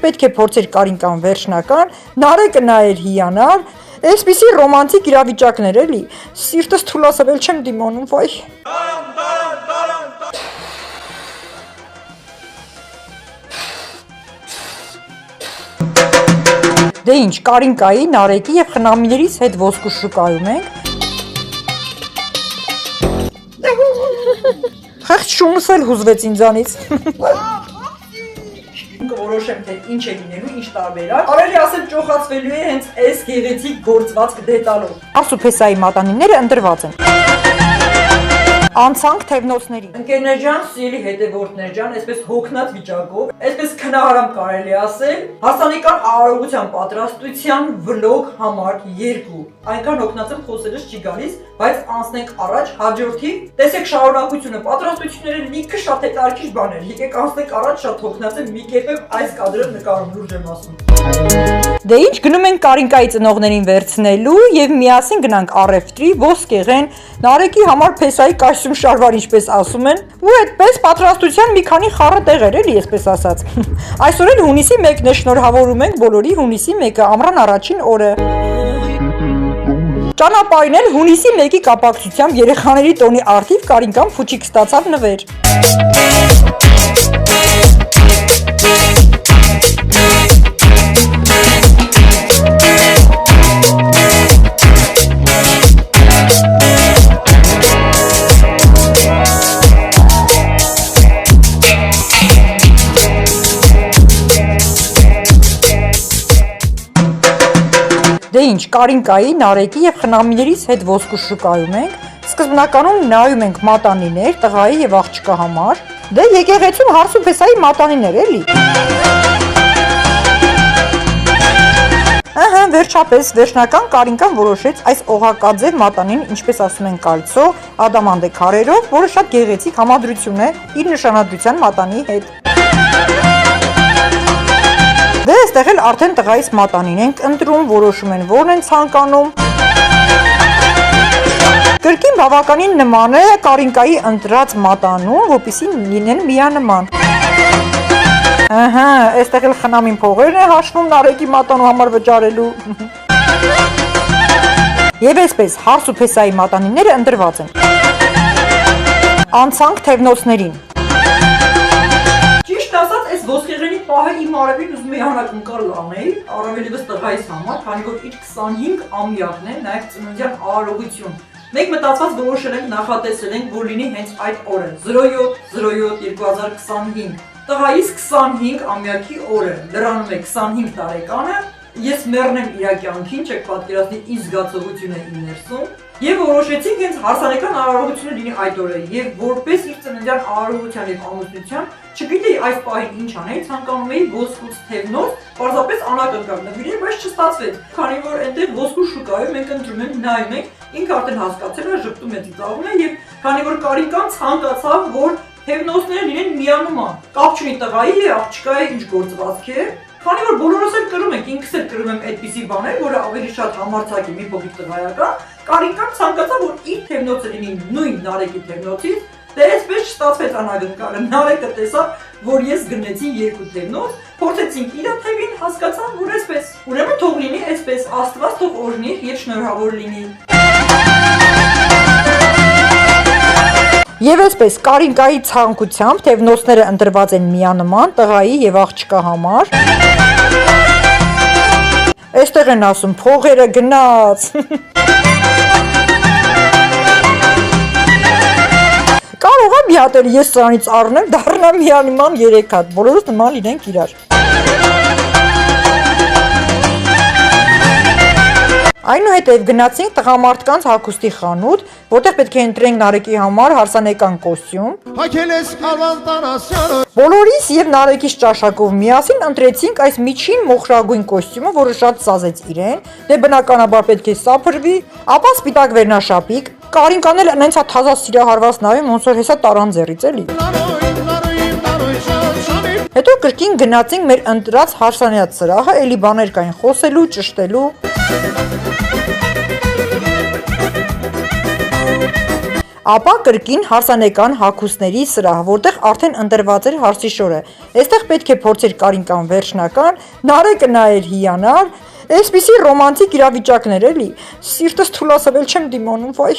պետք է փորձեր Կարինկան վերջնական, Նարեկը նայեր հիանար, այսպիսի ռոմանտիկ իրավիճակներ էլի, սիրտս թուլասվել չեմ դիմանում, վայ։ Դե ինչ, Կարինկայի, Նարեկի և խնամիներից հետ ոսկու շուկայում ենք։ Խեղճ շունս էլ հուզվեց ինձանից։ Կորոշեմ, թե ինչ է լինելու, ինչ տարբերակ։ Արելի ասել ճոխացվելու է հենց այս գեղեցիկ գործվածք դետալով։ Արսուփեսայի մատանիները ընտրված են։ Անցանք թևնոցներին։ Ընկերներ ջան, սիրելի հետևորդներ ջան, այսպես հոգնած վիճակով, այսպես քնահարամ կարելի ասել, հասարակական արարողության պատրաստության վլոգ համար 2։ Այնքան հոգնած եմ խոսելս չի գալիս, բայց անցնենք առաջ հաջորդի։ Տեսեք շարունակությունը, պատրաստությունները լիքը շատ հետաքրքիր բաներ։ Եկեք անցնենք առաջ, շատ հոգնած եմ, մի կերպ այս կադրը նկարում, լուրջ եմ ասում։ Դե ինչ, գնում ենք Կարինկայի ծնողներին վերցնելու եւ միասին գնանք առևտրի, ոսկեղեն, Նարեկի համար փեսայի կոստյում շարվար, ինչպես ասում են, ու այդպես պատրաստության մի քանի խառը տեղեր էլի, այսպես ասած։ Այսօր էլ հունիսի 1-ն է, շնորհավորում ենք բոլորի հունիսի 1-ը, ամռան առաջին օրը։ Ճանապարհին էլ հունիսի 1-ի կապակցությամբ երեխաների տոնի արդիվ Կարինկան փուչիկ ստացավ նվեր։ Դե ինչ, Կարինկայի, Նարեկի և խնամիներից հետ ոսկու շուկայում ենք, սկզբնականում նայում ենք մատանիներ, տղայի և աղջկա համար, դե եկեղեցում հարսուփեսայի մատանիներ էլի։ Ահա, վերջապես, վերջնական Կարինկան որոշեց այս օղակաձև մատանին, ինչպես ասում են կալցո, ադամանդե քարերով, որը շատ գեղեցիկ համադրություն է իր նշանադրության մատանի հետ։ Դե այստեղ էլ արդեն տղայիս մատանին ենք ընտրում, որոշում են որն են ցանկանում։ Կրկին բավականին նման է Կարինկայի ընտրած մատանուն, որպեսզի լինեն միանման։ Ահա, այստեղ էլ խնամին փողերն է հաշվում Նարեկի մատանու համար վճարելու։ Եվ այսպես, հարսուփեսայի մատանիները ընտրված են։ Անցանք թևնոցներին։ Ճիշտ ասած, այս ոսկեղենի պահը իմ արևին ուզում էի անակնկալ անել, առավելևս տղայիս համար, քանի որ իր 25 ամյակն է, նաև ծննդյան արարողություն։ Մենք մտածված որոշել ենք, նախատեսել ենք, որ լինի հենց այդ օրը, 07/07/2025։ Տղայիս 25 ամյակի օրը, լրանում է 25 տարեկանը, ես մեռնեմ իր կյանքին, չեք պատկերացնի ինչ զգացողություն է իմ ներսում, եւ որոշեցինք հենց հարսանեկան արարողությունը լինի այդ օրը, եւ որպես իր ծննդյան արարողության եւ ամուսնության, չգիտեի այս պահին ինչ անել, ցանկանում էի ոսկուց թևնոց, պարզապես անակնկալ նվիրել, բայց չստացվեց, քանի որ այնտեղ ոսկու շուկայում մենք ընտրում ենք, նայում ենք, ինքը արդեն հասկացել է, ժպտում է ծիծաղում է, եւ քանի որ Կարինկան ցանկացավ, որ թևնոցները լինեն միանման, կապ չունի տղայի է, աղջկա է, ինչ գործվածք է, քանի որ բոլորս էլ կրում ենք, ինքս էլ կրում եմ այդպիսի բաներ, որը ավելի շատ համարձակ է, մի փոքր տղայական, Կարինկան ցանկացավ, որ իր թևնոցը լինի նույն Նարեկի թևնոցից, դե այսպես չստացվեց անակնկալը, Նարեկը տեսավ, որ ես գնեցի 2 թևնոց, փորձեցինք իր թևին, հասկացան, որ այսպես, ուրեմն թող լինի այսպես, Աստված թող օրհնի եւ շնորհավոր լինի։ Եվ այսպես, Կարինկայի ցանկությամբ թևնոցները ընտրված են միանման տղայի եւ աղջկա համար։ Այստեղ են ասում փողերը գնաց։ Կարող է մի հատ էլ ես սրանից առնեմ, դառնամ միանման 3 հատ, բոլորս նման լինենք իրար։ Այնուհետև գնացինք տղամարդկանց հագուստի խանութ, որտեղ պետք է ընտրենք Նարեկի համար հարսանեկան կոստյում։ Բոլորիս եւ Նարեկիս ճաշակով միասին ընտրեցինք այս միջին մոխրագույն կոստյումը, որը շատ սազեց իրեն, դե բնականաբար պետք է սափրվի, ապա սպիտակ վերնաշապիկ, Կարինկան էլ այնց հա թազա սիրահարված նայում, ոնց որ հեսա տարան ձեռից էլի։ Հետո կրկին գնացինք մեր ընտրած հարսանյաց սրահը, էլի բաներ կային խոսելու, ճշտելու։ Ապա կրկին հարսանեկան հագուստների սրահ, որտեղ արդեն ընտրված էր հարսի շորը։ Այստեղ պետք է փորձեր Կարինկան վերջնական, Նարեկը նայեր հիանալ, այսպիսի ռոմանտիկ իրավիճակներ էլի։ Սիրտս թուլասվել չեմ դիմանում, վայ։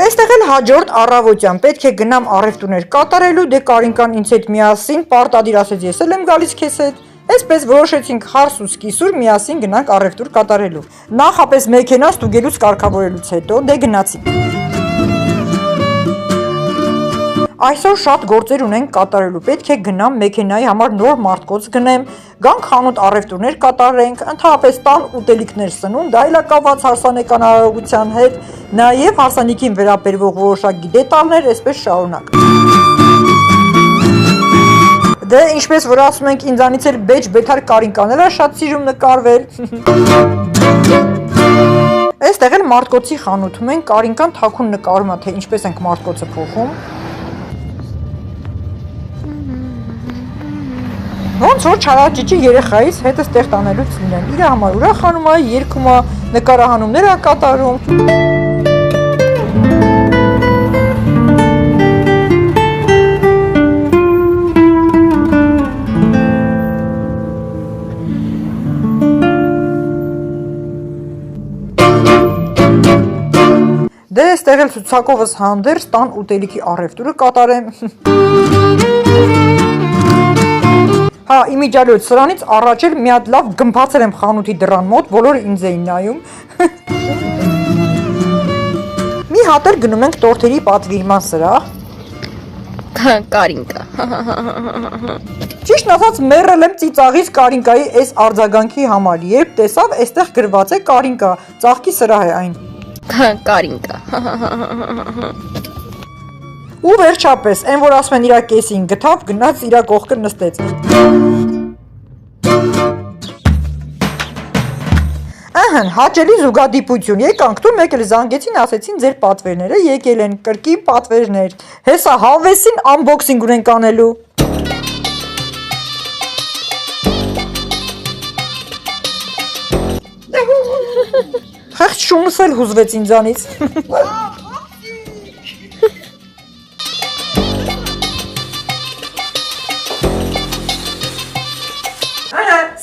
Այստեղ էլ հաջորդ առավոտյան պետք է գնամ առևտուրներ կատարելու, դե Կարինկան ինձ հետ միասին պարտադիր ասեց ես էլ եմ գալիս քեզ հետ։ Այսպես որոշեցինք հարս ու սկիսուր միասին գնանք առևտուր կատարելու։ Նախապես մեքենա ստուգելուց կարգավորելուց հետո դե գնացինք։ Այսօր շատ գործեր ունենք կատարելու, պետք է գնամ մեքենայի համար նոր մարտկոց գնեմ, գանք խանութ առևտուրներ կատարենք, ընդհանրապես տան ուտելիքներ սնունդ, այլակապված հարսանեկան արարողության հետ, նաև հարսանիքին վերաբերվող որոշակի դետալներ, այսպես շարունակ։ Դե ինչպես որ ասում ենք ինձանից էլ բեջ բեթար Կարինկան էլ շատ սիրում նկարվել։ Այստեղ էլ մարտկոցի խանութում են Կարինկան թաքուն նկարում է, թե ինչպես ենք մարտկոցը փոխում։ Ոնց որ չարաճճի երեխայից հետս տեղ տանելուց լինեն, իր համար ուրախանում է, երգում է, նկարահանումներ է կատարում։ Դե այստեղ էլ ցուցակովս հանդերձ տան ուտելիքի առևտուրը կատարեմ։ Հա, իմիջիալոց սրանից առաջ էլ մի հատ լավ գմփացել եմ խանութի դռան մոտ, բոլորը ինձ էին նայում։ Մի հատ էլ գնում ենք տորթերի պատվիրման սրահ։ Կարինկա։ Ճիշտ ասած մեռել եմ ծիծաղից Կարինկայի այս արձագանքի համար, երբ տեսավ այստեղ գրված է Կարինկա, ծաղկի սրահ է այն։ Կարինկա։ Ու վերջապես, այն որ ասում են իրա կեսին գտավ, գնաց իրա կողքը նստեց։ Ահն, հաճելի զուգադիպություն, եկանք դու մեկ էլ զանգեցին, ասեցին ձեր պատվերները եկել են, կրկին պատվերներ, հեսա հավեսին անբոքսինգ ունենք անելու։ Խեղճ շունս էլ հուզվեց ինձանից։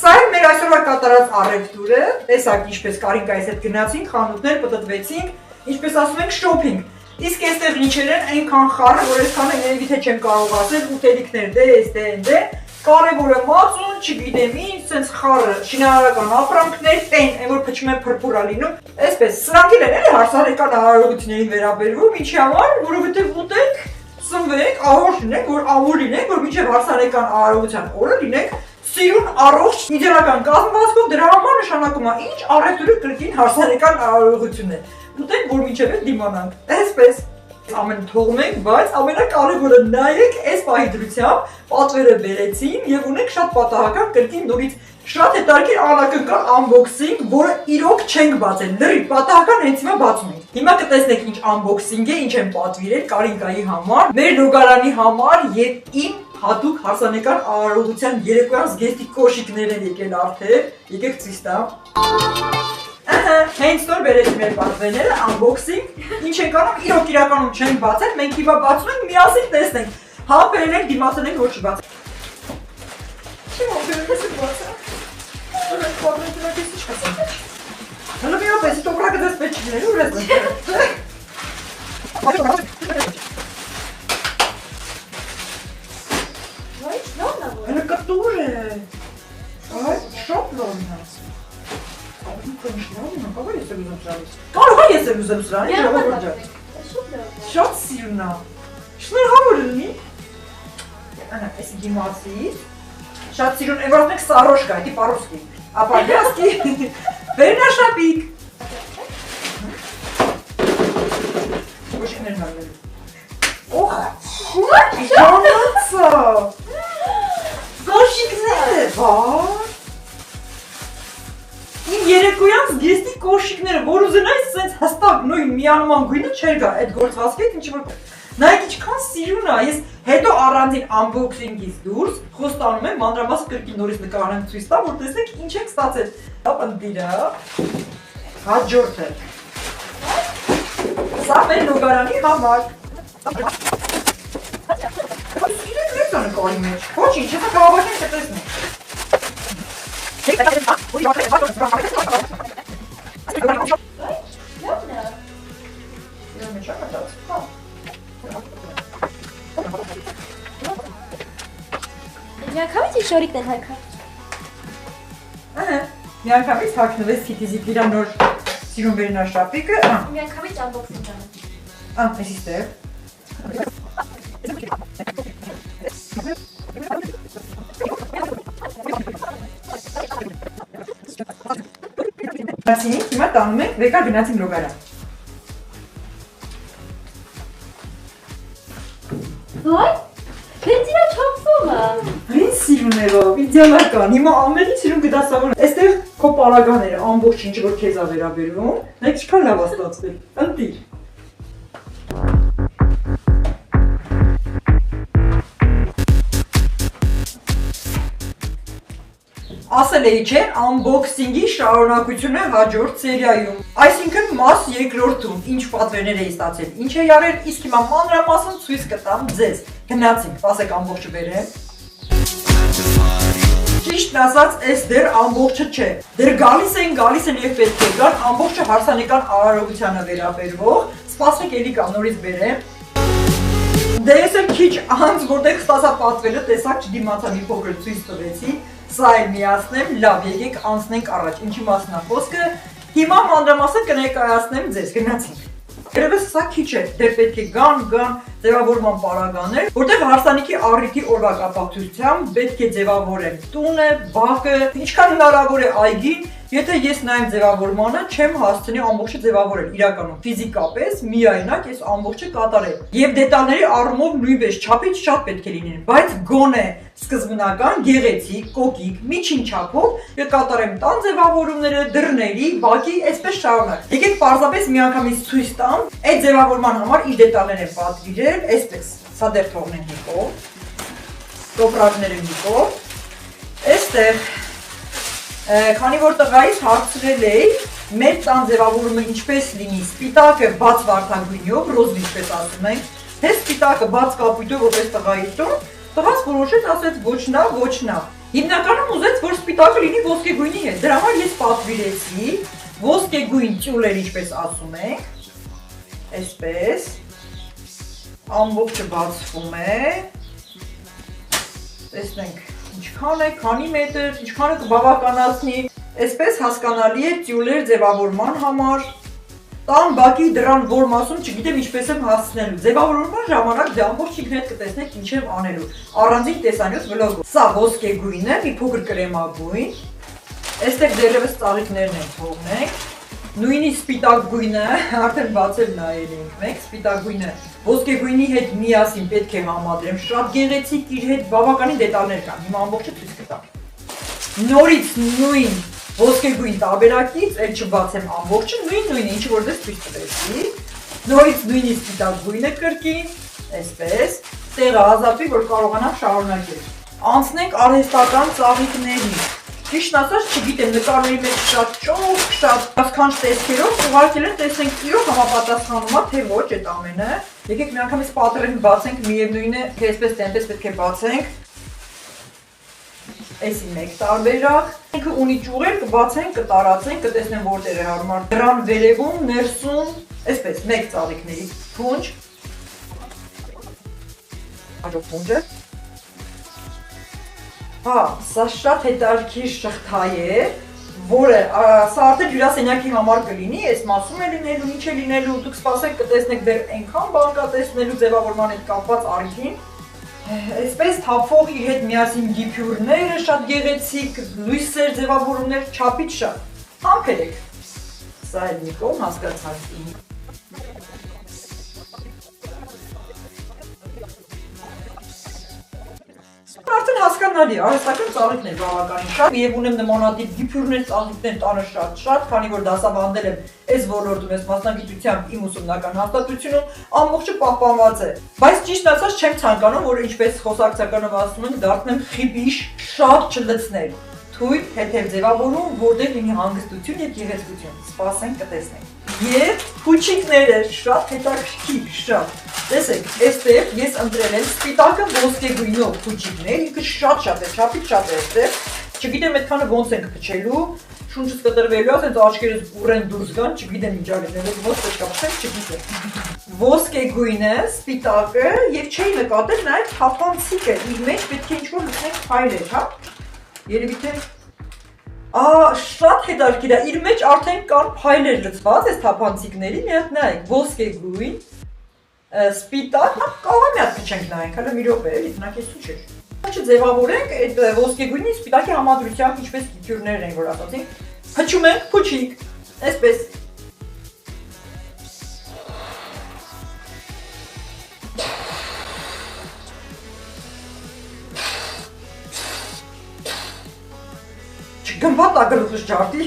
Սա է մեր այսօրվա կատարած առևտուրը, տեսակ ինչպես Կարինկայից հետ գնացինք, խանութներ պտտվեցինք, ինչպես ասում ենք շոփինգ։ Իսկ այստեղ ինչեր են այնքան խառը, որ այսքանը երևի թե չեմ կարող ասել, ուտելիքներ դե, դե, կարևորը մածուն, չգիտեմ ինչ, սենց խառը, շինարարական ապրանքներ, տեն, այն որ փչում են փրփուր լինում, այսպես սրանք էլ են էլի հարսանեկան արարողություններին վերաբերվում, ինչի համար, որովհետև ուտենք, սնվենք, ահոր լինենք, որ ամուր լինենք, որ մինչև հարսանեկան արարողության օրը լինենք սիրուն առողջ իդեալական կազմվածքով, դրա համար նշանակում է ինչ առևտուրը կրկին հարսանեկան արարողություն է։ Ուտենք, որ մինչև էլ դիմանանք։ Այսպես ամեն թողում ենք, բայց ամենակարևորը նայեք այս պահի դրությամբ պատվերը բերեցին եւ ունենք շատ պատահական կրկին նորից շատ հետաքրքիր անակնկալ unboxing, որը իրոք չենք բացել, լրիվ պատահական հենց հիմա բացում ենք։ Հիմա կտեսնեք ինչ unboxing է, ինչ են պատվիրել Կարինկայի համար, մեր լոգարանի համար եւ իմ հատուկ հարսանեկան արարողության երեկոյան զգեստի կոշիկներ են եկել արդեն, եկեք ցույց տամ։ Հենց նոր բերեցի մեր պատվերները, unboxing, ինչ ենք անում, իրոք իրականում չենք բացել, մենք հիմա բացում ենք, միասին տեսնենք, համբերել ենք, դիմացել ենք, որ չբացել։ Չի մոքրել, ես եմ բացել։ Հլը պատվերները կես ինչ կասեմ։ Հլը մի հոպ, ես տոպրակը դες պետք չիներ, ուր ես Հլը կտուր է, շոպ լորն է։ Կարող է ես եմ ուզեմ սրան, շատ սիրուն է, շներ համար լինի, այս դիմացից, շատ սիրուն, են որ ասնենք սարոշկա, այդի պարուսկի, ապա լյասկի, վերնաշապիկ, ոչիկներն ալնելու, օխ, ժանացա, գոշիկներ է, վար, Իմ երեկոյան զգեստի կոշիկները, որ ուզենայս սենց հստակ նույն միանման գույնը չեր գա, այդ գործվածքետ ինչ որ նայեք ինչքան սիրուն է, ես հետո առանձին unboxing-ից դուրս խոստանում եմ մանրամասը կրկին նորից նկարենք ցույց տամ, որ տեսնեք ինչ եք ստացել։ Ապա դիրա հաջորդը։ Սա մեր լոգարանի համար։ Իրեք մեծ անը կողի մեջ, ոչինչ, չսա կավաբաշեն կտեսնի։ Միանգամից իր շորիկն են հարկա։ Միանգամից հարկնվեց թիտիզիկ իրա նոր սիրուն վերնաշապիկը։ Միանգամից ամբողջն ճանը։ Էս իստեղ։ Գնացինի, հիմա տանում ենք, վեկա գնացին լոգարան։ Ոյ, բենզինա չոպվում է։ Այն սիրուներով, իդեալական, հիմա ամենի սիրուն գտասավոր էստեղ քո պարագաները ամբողջ ինչ որ քեզ ա վերաբերվում, նայք չքան լավ ա ստացվել, ընտիր։ Ասել էի չէ, unboxing-ի շարունակությունը հաջորդ սերիայում։ Այսինքն մաս երկրորդում ինչ պատվերներ էի ստացել, ինչ է արել, իսկ հիմա մանրամասն ցույց կտամ ձեզ։ Գնացինք, ասեք ամբողջը բերեմ։ Ճիշտն ասած, այս դեռ ամբողջը չէ։ Դեռ գալիս են եւ պետք է գան ամբողջը հարսանեկան արարողությանը վերաբերվող։ Սպասեք էլի կա նորից բերեմ։ Դե ես էլ քիչ անց որտեղ ստացա պատվելը, տեսակ չդիմացա մի փոքր ցույց տվեցի։ Սա էլ միացնեմ, լավ եկեք անցնենք առաջ, ինչի մասն է խոսքը, հիմա մանրամասն կներկայացնեմ ձեզ, գնացինք։ Երևս սա քիչ է, դեռ պետք է գան ձևավորման պարագաներ, որտեղ հարսանիքի առիթի օրվա կապակցությամբ պետք է ձևավորեմ տունը, բակը, ինչքան հնարավոր է այգին, եթե ես նայեմ ձևավորմանը, չեմ հասցնի ամբողջը ձևավորել, իրականում ֆիզիկապես միայնակ այս ամբողջը կատարել։ Եվ դետալների առումով նույնպես չափից շատ պետք է լինեն, բայց գոնե սկզբնական, գեղեցիկ, կոկիկ, միջին չափով կկատարեմ տան ձևավորումները, դռների, բակի, այսպես շարունակ։ Եկեք պարզապես միանգամից ցույց տամ, այդ ձևավորման համար իր դետալներ եմ պատվիրել, այսպես, սա դեռ թողնենք մի կողմ, տոպրակները մի կողմ, այստեղ քանի որ տղայից հարցրել էի, մեր տան ձևավորումը ինչպես լինի, սպիտակը բաց վարդագույնով, ռոզի ինչպես ասում ենք, թե սպիտակը բաց կապույտով որպես տղայի տուն, տղաս որոշեց ասեց ոչ նա, ոչ նա։ Հիմնականում ուզեց, որ սպիտակը լինի ոսկեգույնի հետ, դրա համար ես պատվիրեցի ոսկեգույն տյուլեր, ինչպես ասում ենք, այսպես, ամբողջը բացվում է, տեսնենք ինչքան է, քանի մետր, ինչքան է կբավականացնի, այսպես հասկանալի է տյուլեր ձևավորման համար, տան բակի դրան որ մասում չգիտեմ ինչպես եմ հասցնելու, ձևավորման ժամանակ դե ամբողջ ինքնեդ կտեսնեք ինչ եմ անելու, առանձին տեսանյութ վլոգով, սա ոսկեգույն է, մի փոքր կրեմագույն, այստեղ դեռևս ծաղիկներն են թողնենք, նույնիսկ սպիտակ գույնը, արդեն բացել նայել ենք մենք, սպիտակ գույնը ոսկեգույնի հետ միասին պետք է համադրեմ, շատ գեղեցիկ իր հետ բավականին դետալներ կան, հիմա ամբողջը ցույց կտամ։ Նորից նույն ոսկեգույն տարբերակից, էլ չբացեմ ամբողջը, նույնը, ինչ որ դες ցույց տվեցի, նորից նույնիսկ սպիտակ գույնը կրկին, այսպես, տեղը ազատվի, որ կարողանամ շարունակել։ Անցնենք արհեստական ծաղիկներին։ Ճիշտն ասած, չգիտեմ, նկարների մեջ շատ ճոխ, շատ սքանչ տեսքերով, ուղարկել են տեսնենք իրոք համապատասխանում է, թե ոչ այդ ամենը։ Եկեք միանգամից պատրեն բացենք, միևնույն է, թե այսպես թե այնպես պետք է բացենք։ Էսի մեկ տարբերակ։ Ինքը ունի ճյուղեր, կբացենք, կտարածենք, կտեսնեմ որտեղ է հարմար։ Դրան վերևում, ներսում, այսպես մեկ ծաղիկների փունջ։ Հաջորդ փունջը։ Հա, սա շատ հետաքրքիր շղթա է, որը սա արդեն հյուրասենյակի համար կլինի, այս մասում է լինելու, ինչ է լինելու, դուք սպասեք կտեսնեք դեռ այնքան բան կա տեսնելու ձևավորման հետ կապված առիթին։ Այսպես թափվող իր հետ միասին դիփյուրները շատ գեղեցիկ, լույսեր, ձևավորումներ, չափից շատ։ Համբերեք։ Սա էլ մի կողմ հասկացած։ Արդեն հասկանալի է, արհեստական ծաղիկներ բավականին շատ, եւ ունեմ նմանատիպ դիփյուրներ, ծաղիկներ տանը շատ, քանի որ դասավանդել եմ այս ոլորտում, այս մասնագիտությամբ իմ ուսումնական հաստատությունում, ամբողջը պահպանված է։ Բայց ճիշտ ասած չեմ ցանկանում, որ ինչպես խոսակցականով ասում են, դառնեմ խիպիշ, շատ չլցնել։ Թույլ, հետև ձևավորում, որտեղ լինի հանգստություն եւ գեղեցկություն։ Սպասենք կտեսնենք։ Եվ փուչիկները շատ հետաքրքիր, շատ։ Տեսեք, այստեղ ես ընտրել եմ սպիտակը ոսկեգույնով փուչիկներ, ինքը շատ է, չափից շատ է այստեղ։ Չգիտեմ այդքանը ոնց ենք փչելու, շունչս կտրվելու է, ասենց աչքերս ուռեն դուրս գան, չգիտեմ ինչ արել, ոնց պետք է փչել, չգիտեմ։ Ոսկեգույնը, սպիտակը եւ չէի նկատել նաեւ թափանցիկը, իր մեջ պետք է ինչ-որ լցնենք փայլեր, հա։ Երևի թե շատ հետաքրքիր է, իր մեջ արդեն կան փայլեր լցված, այս թափանցիկների, մի հատ նայեք, ոսկեգույն, սպիտակ, կարող է մի հատ փչենք նայենք, հələ մի րոպե, էլի տնակեսու չէ։ Չձևավորենք այդ ոսկեգույնի սպիտակի համադրությամբ ինչպես կիքյուրներն են, որ ասացինք, փչում ենք փուչիկ, այսպես։ Չգնված ագլուխս ջարդի։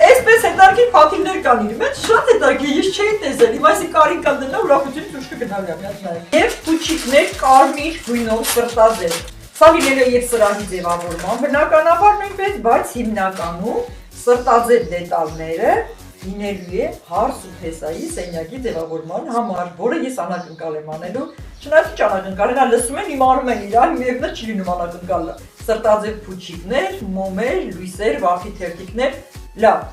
Այսպես հետարքին պատիվներ կան իր մեջ, շատ հետարքի, ես չէի տեսել, իմ այսի կարին կան դնա ուրախություն թուշկը գնալ եմ, միացնայք։ Եվ փուչիկներ կարմիր գույնով սրտաձև։ Սա լինելու և սրահի ձևավորման, բնականաբար նույնպես, բայց հիմնականում սրտաձև դետալները լինելու է հարս ու փեսայի սենյակի ձևավորման համար, որը ես անակնկալ եմ անելու, չնայած ինչ անակնկալ են, լսում են, իմանում են իրան, միևնույն չի լինում անակնկալը, սրտաձև փուչիկներ, մոմեր, լույսեր, վարդի թերթիկներ, լավ,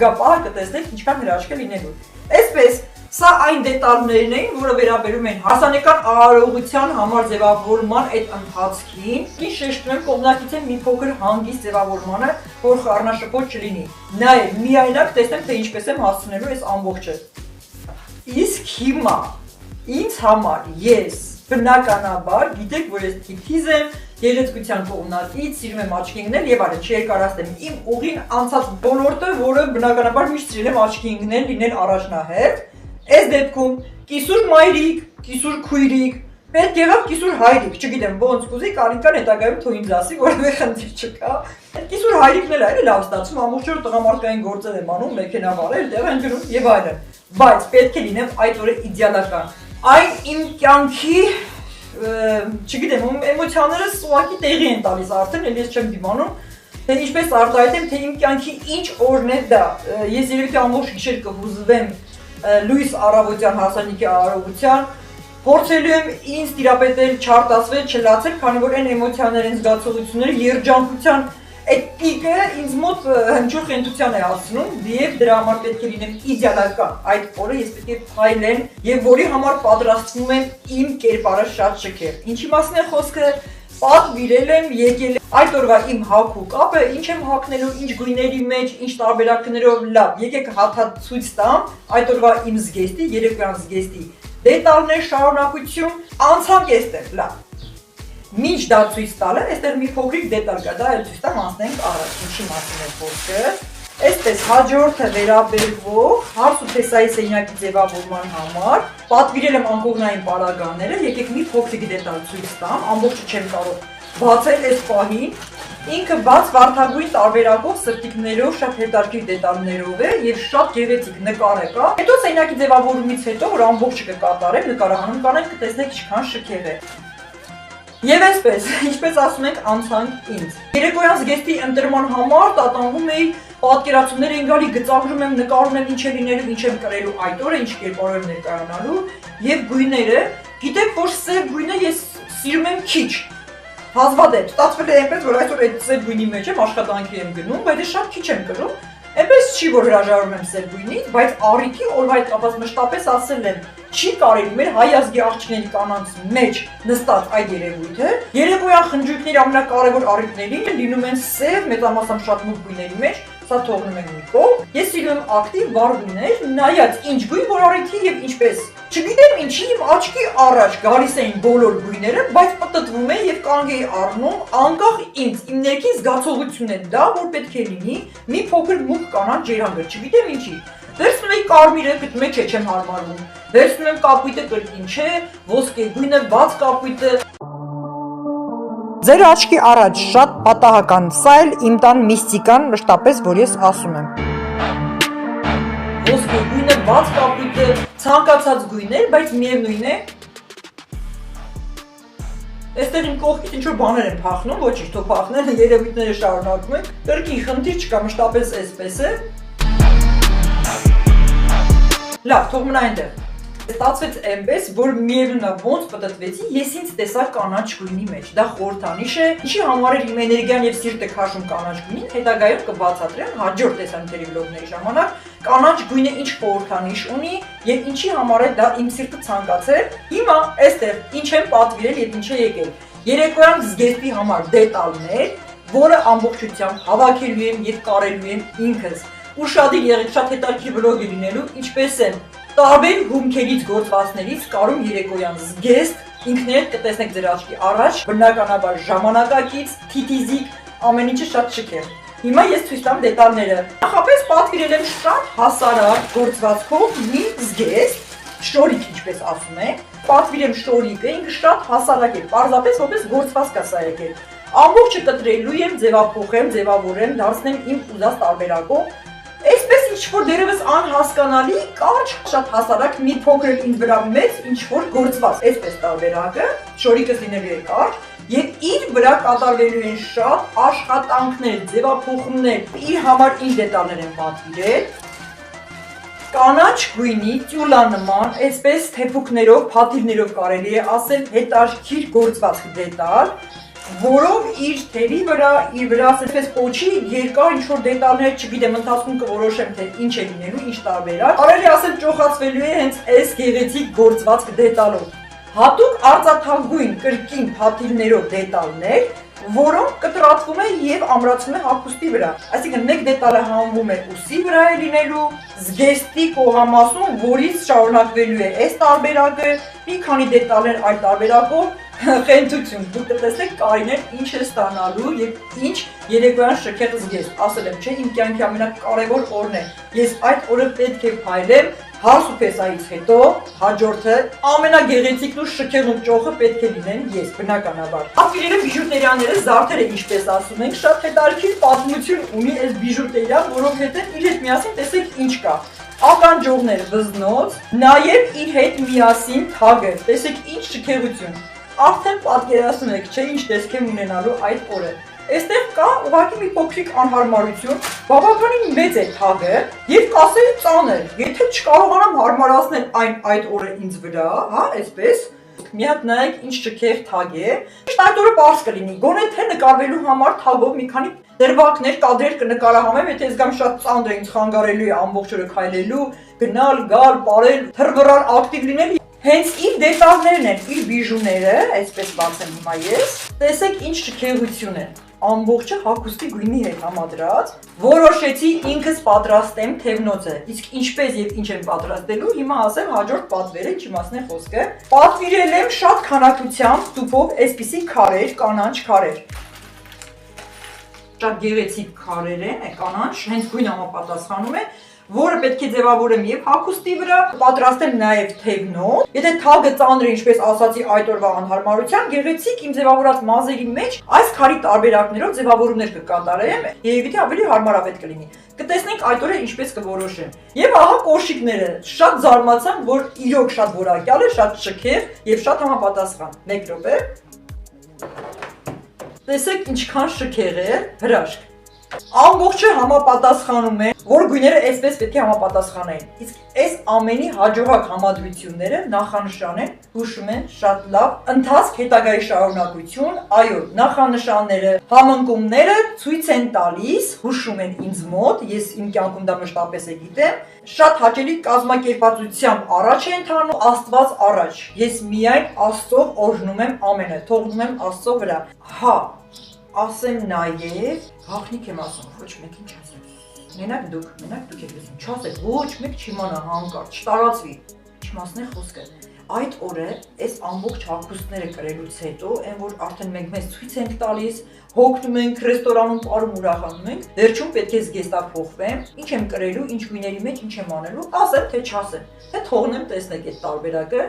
գա պահը կտեսնենք ինչքան հրաշք է լինելու։ Այսպես, սա այն դետալներն էին, որը վերաբերում են հասարակական արարողության համար ձևավորման այդ ընթացքին։ Ինչ շեշտում եմ կողմնակից եմ մի փոքր հանգիստ ձևավորմանը, որ խառնաշփոթ չլինի։ Նաև միայնակ տեսնեմ, թե ինչպես եմ հասցնելու այս ամբողջը։ Իսկ հիմա ինձ համար ես բնականաբար գիտեք, որ ես թիթիզ եմ, գեղեցկության կողմնակից, սիրում եմ աչքի ընկնել եւ այլն, չերկարացնեմ իմ ուղին անցած ոլորտը, որը բնականաբար միշտ սիրել եմ աչքի ընկնել, լինել առաջնահերթ։ Այս դեպքում կիսուր մայրիկ, կիսուր քույրիկ, պետք եղավ կիսուր հայրիկ, չգիտեմ ոնց կուզի, կարինքան հետագայում թող ինձ ասի, որևէ խնդիր չկա։ Այդ կիսուր հայրիկն էլ այլ լավ ստացվում, ամբողջը տղամարդկային գործեր եմ անում, մեքենա վարել, տեղ են ջրում եւ այլն։ Բայց պետք է լինեմ այդ օրը իդեալական։ Այն իմ կյանքի, չգիտեմ, էմոցիաներս ուղղակի տեղի են տալիս արդեն, էլ ես չեմ դիմանում, թե ինչպես արտահայտեմ, թե իմ կյանքի ինչ օրն է դա։ Ես երևի թե ամբողջ գիշեր կհուզվեմ լույս առավոտյան հասանիքի արարողության, փորձելու եմ ինձ տիրապետել, չարտասվել, չլացել, քանի որ այն էմոցիաներ են զգացողությունները, երջանկության այդ պիկը ինձ մոտ հնչյուր խենթության է հասնում եւ դրա համար պետք է լինեմ իդեալական։ Այդ օրը ես պետք է փայլեմ եւ որի համար պատրաստվում եմ իմ կերպարը շատ շքեղ։ Ինչի մասին է խոսքը, պատվիրել եմ, եկել այդ օրվա իմ հագու կապը, ինչ եմ հագնելու, ինչ գույների մեջ, ինչ տարբերակներով, լավ, եկեք հաթաթ ցույց տամ այդ օրվա իմ զգեստի, երեկոյան զգեստի դետալներ, շարունակություն, անցանք այստեղ, լավ։ Մինչ դա ցույց տալը, այստեղ մի փոքրիկ դետալ կա, դա էլ ցույց տամ, անցնենք առաջ, ինչի մասին է խոսքը։ Այսպես հաջորդը վերաբերվող հարս ու փեսայի սենյակի ձևավորման համար պատվիրել եմ անկողնային պարագաները, եկեք մի փոքրիկ դետալ ցույց տամ, ամբողջը չեմ կարող բացել այս պահին։ Ինքը բաց վարդագույն տարբերակով սրտիկներով, շատ հետաքրքիր դետալներով է եւ շատ գեղեցիկ նկար է կա։ Հետո սենյակի ձևավորումից հետո, որ ամբողջը կկատարեմ, նկարահանում կանենք կտեսնեք ինչքան շքեղ է։ Եվ այսպես, ինչպես ասում ենք, անցանք ինձ։ Երեկոյան զգեստի ընտրման համար տատանվում էի, պատկերացումներ էին գալի, գծագրում եմ, նկարում եմ ինչ է լինելու, ինչ եմ կրելու այդ օրը, ինչ կերպարով եմ ներկայանալու եւ գույները, գիտեք, որ սև գույնը ես սիրում եմ քիչ։ Հազվադեպ, ստացվել է այնպես, որ այսօր այդ սև գույնի մեջ եմ աշխատանքի եմ գնում, բայց ես շատ քիչ եմ կրում։ Այնպես չի, որ հրաժարվում եմ սև գույնից, բայց առիթի օրվա հետ կապված մշտապես ասել եմ, չի կարելի մեր հայ ազգի աղջիկների կանանց մեջ նստած այդ երևույթը։ Երեկոյան խնջույքների ամենակարևոր առիթներին լինում են սև, մեծամասամբ շատ մուգ գույների մեջ, սա թողնում եմ մի կողմ։ Ես սիրում եմ ակտիվ վառ գույներ, նայած ինչ գույն որ առիթի եւ ինչպես։ Չգիտեմ ինչի իմ աչքի առաջ գալիս էին բոլոր գույները, բայց պտտվում է եւ կանգ էի առնում անկախ ինձ, իմ ներքին զգացողությունն է դա, որ պետք է լինի մի փոքր մուգ կանանց ջերանգը, չգիտեմ ինչի։ Վերցնում եմ կարմիրը, գտնում եք չէ, չեմ հարմարվում։ Վերցնում եմ կապույտը, կրկին չէ, ոսկե գույնը, բաց կապույտը։ Ձեր աչքի առաջ շատ պատահական, սա էլ իմ տան միստիկան մշտապես, որ ես ասում եմ։ Ոսկե գույնը, բաց կապույտը, ցանկացած գույներ, բայց միևնույն է։ Այստեղ իմ կողքից ինչ-որ բաներ են փախնում, ոչինչ, թող փախնեն, երևույթները շարունակում են։ Կրկին խնդիր չկա, մշտապես այսպես է։ Լավ, թող մնա այնտեղ։ Ստացվեց այնպես, որ միևնույն է ոնց պատտվեցի, ես ինձ տեսա կանաչ գույնի մեջ։ Դա խորհրդանիշ է, ինչի համար էր իմ էներգիան եւ սիրտը քաշում կանաչ գույնին, հետագայում կբացատրեմ հաջորդ տեսանյութերի վլոգների ժամանակ կանաչ գույնը ինչ խորհրդանիշ ունի եւ ինչի համար է դա իմ սիրտը ցանկացել։ Հիմա այստեղ ինչ եմ պատվիրել եւ ինչ է եկել։ Երեկոյան զգեստի համար դետալներ, որը ամբողջությամբ հավաքելու եմ եւ կարելու եմ ինքս։ Ուշադիր եղեք, շատ հետաքրքիր վլոգ է լինելու, ինչպես են տարբեր հումքերից գործվածներից կարում երեկոյան զգեստ, ինքներդ կտեսնեք ձեր աչքի առաջ, բնականաբար ժամանակակից, թիթիզիկ, ամեն ինչը շատ շքեղ։ Հիմա ես ցույց տամ դետալները։ Նախապես պատվիրել եմ շատ հասարակ գործվածքով մի զգեստ, շորիկ ինչպես ասում են։ Պատվիրեմ շորիկը, ինքը շատ հասարակ է, պարզապես որպես գործվածք է սա եկել։ Ամբողջը կտրելու եմ, ձևափոխեմ, ձևավորեմ, դարձնեմ իմ ուզած տարբերակով։ Այսպես ինչ-որ դերևս անհասկանալի, կարճ, շատ հասարակ, մի փոքր ինձ վրա մեծ ինչ-որ գործված, այսպես տարբերակը, շորիկս լինելու է կարճ, եւ իր վրա կատարվելու են շատ աշխատանքներ, ձևափոխումներ, իր համար ինչ դետալներ են պատվիրել։ Կանաչ գույնի տյուլանման, այսպես թեփուկներով, փաթիվներով կարելի է ասել հետաքրքիր գործվածք դետալ, որով իր թևի վրա, իր վրա ասես պոչի երկար ինչ-որ դետալներ, չգիտեմ, ընթացքում կորոշեմ, թե ինչ է լինելու, ինչ տարբերակ։ Կարելի ասել ճոխացվելու է հենց այս գեղեցիկ գործվածք դետալով։ Հատուկ արծաթագույն կրկին փաթիվներով դետալներ, որոնք կտրատվում է եւ ամրացվում է հագուստի վրա։ Այսինքն մեկ դետալը հանվում է ուսի վրա է լինելու, զգեստի կողամասում, որից շարունակվելու է այս տարբերակը, մի քանի դետալներ այդ տարբերակով խենթություն, դուք կտեսնեք Կարինեն ինչ է ստանալու եւ ինչ երեկոյան շքեղ զգեստ։ Ասել եմ, չէ, իմ կյանքի ամենակարևոր օրն է։ Ես այդ օրը պետք է փայլեմ, հարս ու փեսայից հետո հաջորդը ամենագեղեցիկն ու շքեղն ու ճոխը պետք է լինեն ես, բնականաբար։ Պատվիրել եմ բիժուտերիաները, զարդերը ինչպես ասում ենք, շատ հետաքրքիր պատմություն ունի այս բիժուտերիան, որովհետեւ իր հետ միասին տեսեք ինչ կա։ Ականջողներ, վզնոց, նաեւ իր հետ միասին թագը։ Տեսեք ինչ շքեղություն։ Արդեն պատկերացնում եք, չէ, ինչ տեսք եմ ունենալու այդ օրը։ Այստեղ կա ուղղակի մի փոքրիկ անհարմարություն, բավականին մեծ է թագը եւ կասեի ծանր։ Եթե չկարողանամ հարմարացնել այն այդ օրը ինձ վրա, հա, այսպես, մի հատ նայեք ինչ շքեղ թագ է։ Ճիշտ այդ օրը բարձ կլինի, գոնե թե նկարվելու համար թագով մի քանի դրվագներ, կադրեր կնկարահանեմ, եթե զգամ շատ ծանր է, ինձ խանգարելու է ամբողջ օրը քայլելու, գնալ, գալ, ապարել, թռվռալ, ակտիվ լինել։ Հենց իր դետալներն են, իր բիժուները, այսպես բացեմ հիմա ես, տեսեք ինչ շքեղություն է, ամբողջը հագուստի գույնի հետ համադրած, որոշեցի ինքս պատրաստեմ թևնոցը, իսկ ինչպես եւ ինչ եմ պատրաստելու, հիմա ասեմ հաջորդ պատվերը, չիմացնե խոսքը, պատվիրել եմ շատ քանակությամբ տուփով այսպիսի քարեր, կանաչ քարեր, շատ գեղեցիկ քարեր են, կանաչ, հենց գույն համապատասխանում է, որը պետք է ձևավորեմ եւ հագուստի վրա, պատրաստեմ նաեւ թևնոց։ Եթե թագը ծանր է, ինչպես ասացի այդ օրվա անհարմարության, գեղեցիկ իմ ձևավորած մազերի մեջ այս քարի տարբերակներով ձևավորումներ կկատարեմ, երևի թե ավելի հարմարավետ կլինի։ Կտեսնենք այդ օրը ինչպես կորոշեմ։ Եվ ահա կոշիկները, շատ զարմացան, որ իրոք շատ որակյալ է, շատ շքեղ եւ շատ համապատասխան։ 1 րոպե։ Տեսեք ինչքան շքեղ է, հրաշք։ Ամբողջը համապատասխանում է, որ գույները այսպես պետք է համապատասխանեն։ Իսկ այս ամենի հաջողակ համադրությունները նախանշան են, հուշում են շատ լավ ընթացք, հետագայի շարունակություն, այո, նախանշանները, համընկումները ցույց են տալիս, հուշում են ինձ մոտ, ես իմ կյանքում դա մշտապես գիտեմ, շատ հաճելի կազմակերպվածությամբ առաջ է ընթանում, Աստված առաջ։ Ես միայն Աստծով օրհնում եմ ամենը, թողնում եմ Աստծո վրա։ Հա, ասեմ նաև, հաղթնիք եմ ասում, ոչ մեկ ինչ ասեմ։ Մենակ դուք եք լսում, չասեք, ոչ մեկ չիմանա հանկարծ, չտարածվի, չմասնե խոսքը։ Այդ օրը այս ամբողջ հագուստները կրելուց հետո, այն որ արդեն մենք մեզ ցույց ենք տալիս, հոգնում ենք, ռեստորանում ապարում ուրախանում ենք, վերջում պետք է զգեստափոխվեմ, ինչ եմ կրելու, ինչ գույների մեջ, ինչ եմ անելու, ասեմ թե չասեմ, թե թողնեմ տեսնեք այդ տարբերակը։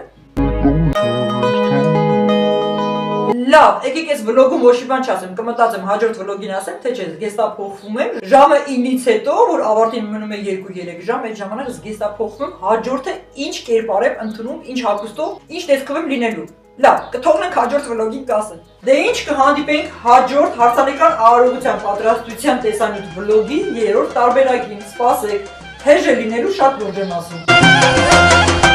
Լավ, եկեք այս վլոգում ոչ մի բան չասեմ, կմտածեմ հաջորդ վլոգին ասեմ, թե չէ, զգեստափոխվում եմ, ժամը 9-ից հետո, որ ավարտին մնում է 2-3 ժամ, այդ ժամանակ զգեստափոխվում եմ, հաջորդը ինչ կերպար եմ ընդունում, ինչ հագուստով, ինչ տեսքով եմ լինելու։ Լավ, կթողնենք հաջորդ վլոգին կասեմ։ Դե ինչ կհանդիպենք հաջորդ հարսանեկան արարողության պատրաստության տեսանյութ վլոգի 3-րդ տարբերակին, սպասեք։ թեժ է լինելու շատ լուրջ եմ ասում։